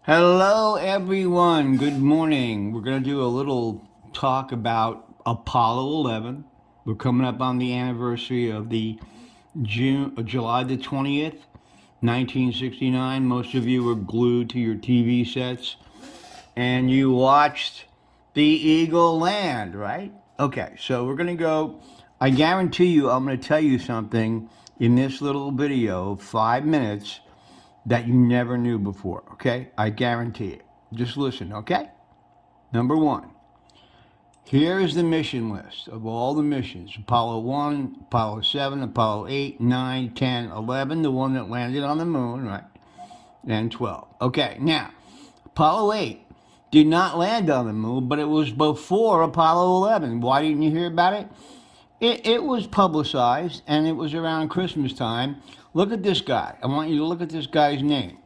Hello, everyone. Good morning. We're going to do a little talk about Apollo 11. We're coming up on the anniversary of the July the 20th, 1969. Most of you were glued to your TV sets and you watched the Eagle land, right? Okay, so we're going to go. I guarantee you, I'm going to tell you something in this little video, 5 minutes, that you never knew before, okay? I guarantee it. Just listen, okay? Number one, here is the mission list of all the missions. Apollo 1, Apollo 7, Apollo 8, 9, 10, 11, the one that landed on the moon, right? And 12. Okay, now, Apollo 8 did not land on the moon, but it was before Apollo 11. Why didn't you hear about it? It was publicized, and it was around Christmas time. Look at this guy. I want you to look at this guy's name.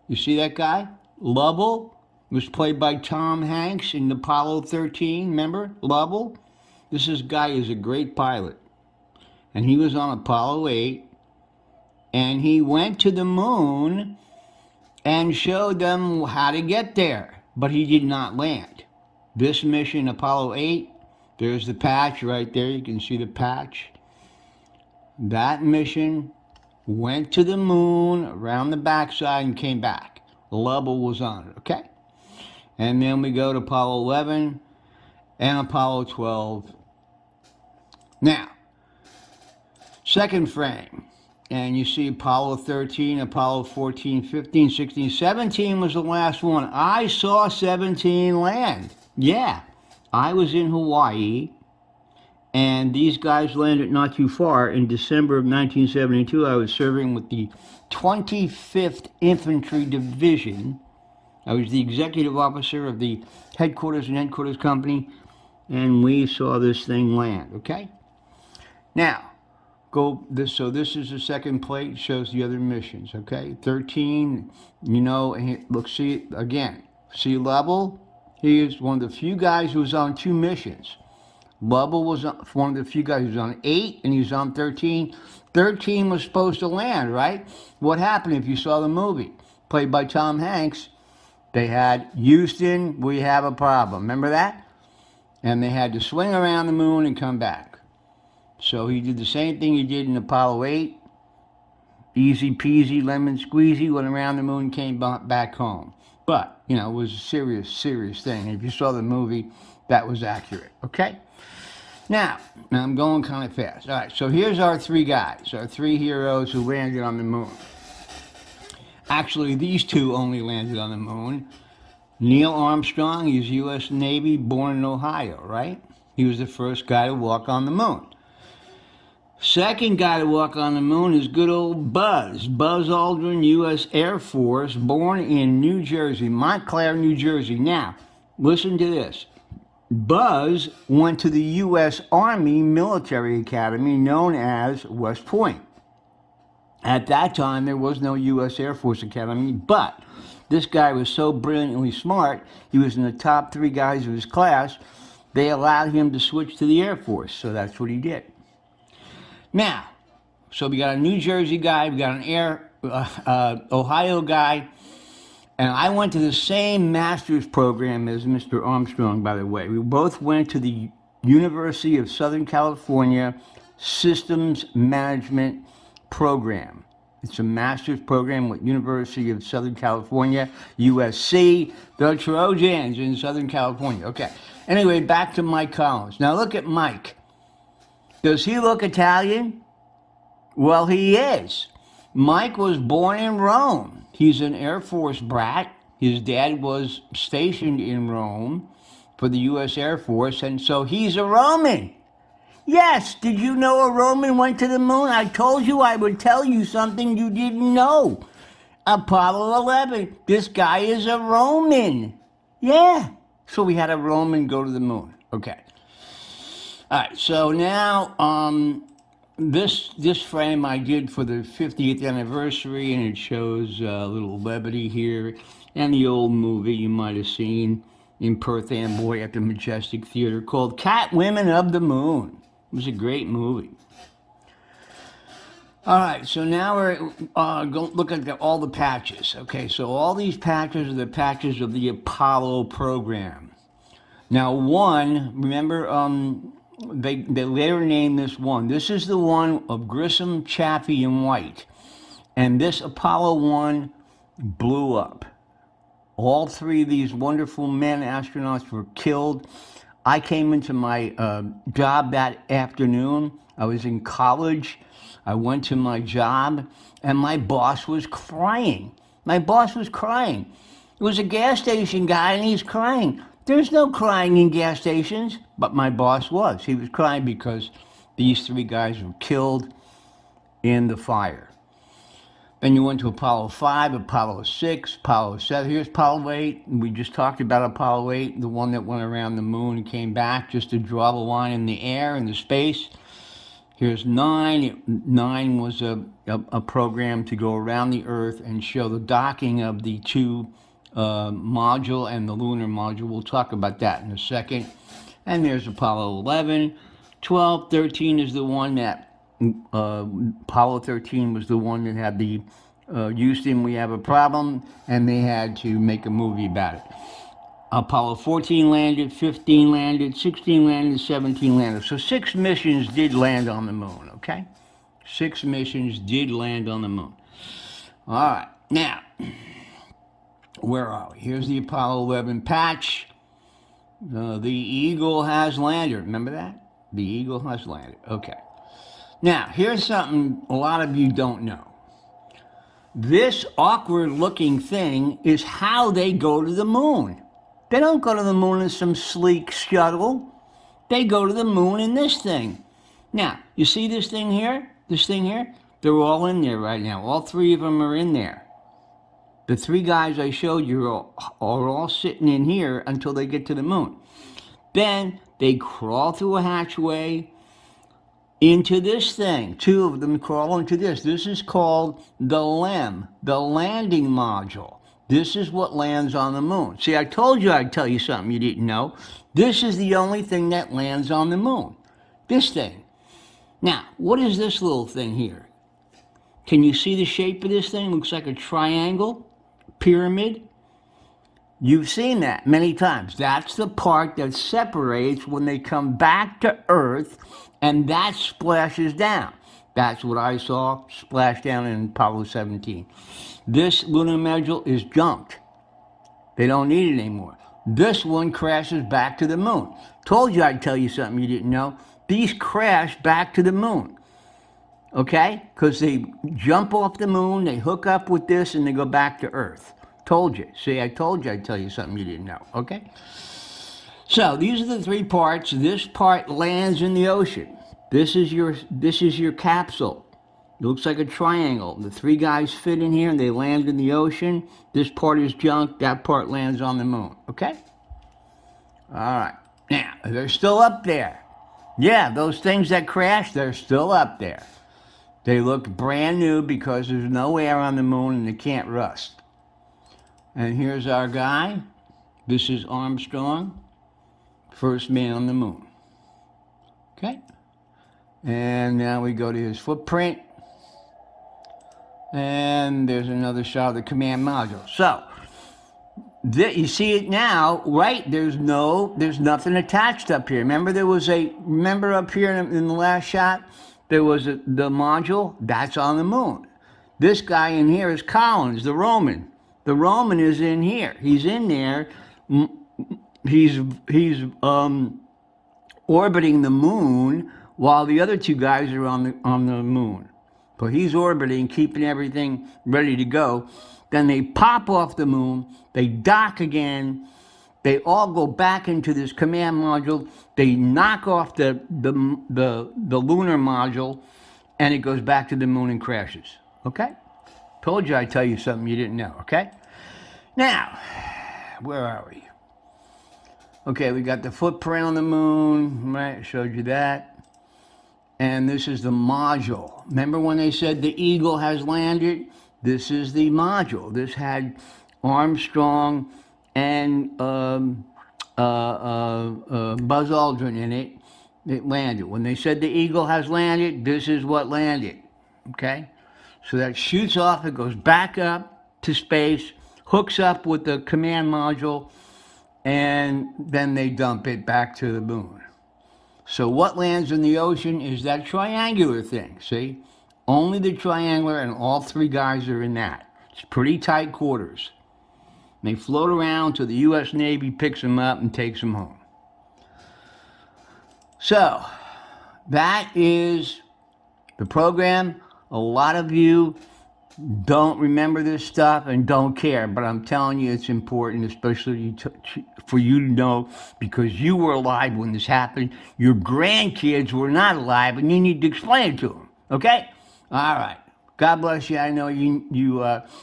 You see that guy? Lovell was played by Tom Hanks in Apollo 13. Remember Lovell? Guy is a great pilot, and he was on Apollo 8, and he went to the moon and showed them how to get there, but he did not land. This mission, Apollo 8, there's the patch right there. You can see the patch. That mission went to the moon around the backside and came back. Lovell was on it, okay? And then we go to Apollo 11 and Apollo 12. Now, second frame. And you see Apollo 13, Apollo 14, 15, 16, 17 was the last one. I saw 17 land. Yeah, I was in Hawaii, and these guys landed not too far. In December of 1972, I was serving with the 25th Infantry Division. I was the executive officer of the headquarters and headquarters company, and we saw this thing land, okay? Now, so this is the second plate, shows the other missions, okay? 13, look, see, again, see Lovell? He is one of the few guys who was on two missions. Lovell was one of the few guys who was on 8, and he was on 13. 13 was supposed to land, right? What happened if you saw the movie? Played by Tom Hanks. They had, Houston, we have a problem. Remember that? And they had to swing around the moon and come back. So he did the same thing he did in Apollo 8. Easy peasy, lemon squeezy, went around the moon, came back home. But, it was a serious, serious thing. If you saw the movie, that was accurate, okay? Now I'm going kind of fast. All right, so here's our three guys, our three heroes who landed on the moon. Actually, these two only landed on the moon. Neil Armstrong, he's U.S. Navy, born in Ohio, right? He was the first guy to walk on the moon. Second guy to walk on the moon is good old Buzz Aldrin, U.S. Air Force, born in New Jersey, Montclair, New Jersey. Now, listen to this. Buzz went to the U.S. Army Military Academy known as West Point. At that time, there was no U.S. Air Force Academy, but this guy was so brilliantly smart, he was in the top 3 guys of his class, they allowed him to switch to the Air Force, so that's what he did. Now, so we got a New Jersey guy, we got an Ohio guy, and I went to the same master's program as Mr. Armstrong, by the way. We both went to the University of Southern California Systems Management Program. It's a master's program with University of Southern California, USC, the Trojans in Southern California. Okay, anyway, back to Mike Collins. Now look at Mike. Does he look Italian? Well, he is. Mike was born in Rome. He's an Air Force brat. His dad was stationed in Rome for the U.S. Air Force, and so he's a Roman. Yes, did you know a Roman went to the moon? I told you I would tell you something you didn't know. Apollo 11, this guy is a Roman. Yeah, so we had a Roman go to the moon. Okay. All right, so now this frame I did for the 50th anniversary, and it shows a little levity here, and the old movie you might have seen in Perth Amboy at the Majestic Theater called Cat Women of the Moon. It was a great movie. All right, so now we're going to look at all the patches. Okay, so all these patches are the patches of the Apollo program. Now, one, remember, they later named this one. This is the one of Grissom, Chaffee, and White. And this Apollo 1 blew up. All three of these wonderful men astronauts were killed. I came into my job that afternoon. I was in college. I went to my job, and my boss was crying. My boss was crying. It was a gas station guy, and he's crying. There's no crying in gas stations, but my boss was. He was crying because these three guys were killed in the fire. Then you went to Apollo 5, Apollo 6, Apollo 7. Here's Apollo 8. We just talked about Apollo 8, the one that went around the moon and came back just to draw the line in the air, in the space. Here's 9. 9 was a program to go around the Earth and show the docking of the two module and the lunar module. We'll talk about that in a second. And there's Apollo 11. 12, 13 is the one that Apollo 13 was the one that had the Houston, we have a problem, and they had to make a movie about it. Apollo 14 landed, 15 landed, 16 landed, 17 landed. So 6 missions did land on the moon, okay? 6 missions did land on the moon. All right, now, where are we? Here's the Apollo 11 patch. The Eagle has landed. Remember that? The Eagle has landed. Okay. Now, here's something a lot of you don't know. This awkward looking thing is how they go to the moon. They don't go to the moon in some sleek shuttle. They go to the moon in this thing. Now, you see this thing here? This thing here? They're all in there right now. All 3 of them are in there. The 3 guys I showed you are all sitting in here until they get to the moon. Then they crawl through a hatchway into this thing. 2 of them crawl into this. This is called the LEM, the landing module. This is what lands on the moon. See, I told you I'd tell you something you didn't know. This is the only thing that lands on the moon. This thing. Now, what is this little thing here? Can you see the shape of this thing? Looks like a triangle, pyramid. You've seen that many times. That's the part that separates when they come back to Earth, and that splashes down. That's what I saw splash down in Apollo 17. This lunar module is junked. They don't need it anymore. This one crashes back to the moon. Told you I'd tell you something you didn't know. These crash back to the moon. Okay? Because they jump off the moon, they hook up with this, and they go back to Earth. Told you. See, I told you I'd tell you something you didn't know. Okay? So these are the 3 parts. This part lands in the ocean. This is your capsule. It looks like a triangle. The 3 guys fit in here and they land in the ocean. This part is junk. That part lands on the moon. Okay? All right. Now, they're still up there. Yeah, those things that crashed, they're still up there. They look brand new because there's no air on the moon and they can't rust. And here's our guy. This is Armstrong, first man on the moon. Okay? And now we go to his footprint. And there's another shot of the command module. So, you see it now, right? There's nothing attached up here. Remember up here in the last shot, there was the module? That's on the moon. This guy in here is Collins, the Roman. The Roman is in here. He's in there. He's orbiting the moon while the other 2 guys are on the moon. So he's orbiting, keeping everything ready to go. Then they pop off the moon. They dock again. They all go back into this command module. They knock off the lunar module, and it goes back to the moon and crashes. Okay? Told you I'd tell you something you didn't know, okay? Now, where are we? Okay, we got the footprint on the moon, right? Showed you that. And this is the module. Remember when they said the Eagle has landed? This is the module. This had Armstrong and Buzz Aldrin in it. It landed. When they said the Eagle has landed, this is what landed. okay? So that shoots off, it goes back up to space, hooks up with the command module, and then they dump it back to the moon. So what lands in the ocean is that triangular thing, see? Only the triangular, and all three guys are in that. It's pretty tight quarters. They float around till the U.S. Navy picks them up and takes them home. So, that is the program. A lot of you don't remember this stuff and don't care, but I'm telling you it's important, especially for you to know, because you were alive when this happened. Your grandkids were not alive, and you need to explain it to them, okay? All right. God bless you. I know you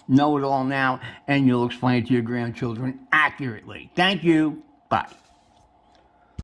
know it all now, and you'll explain it to your grandchildren accurately. Thank you. Bye.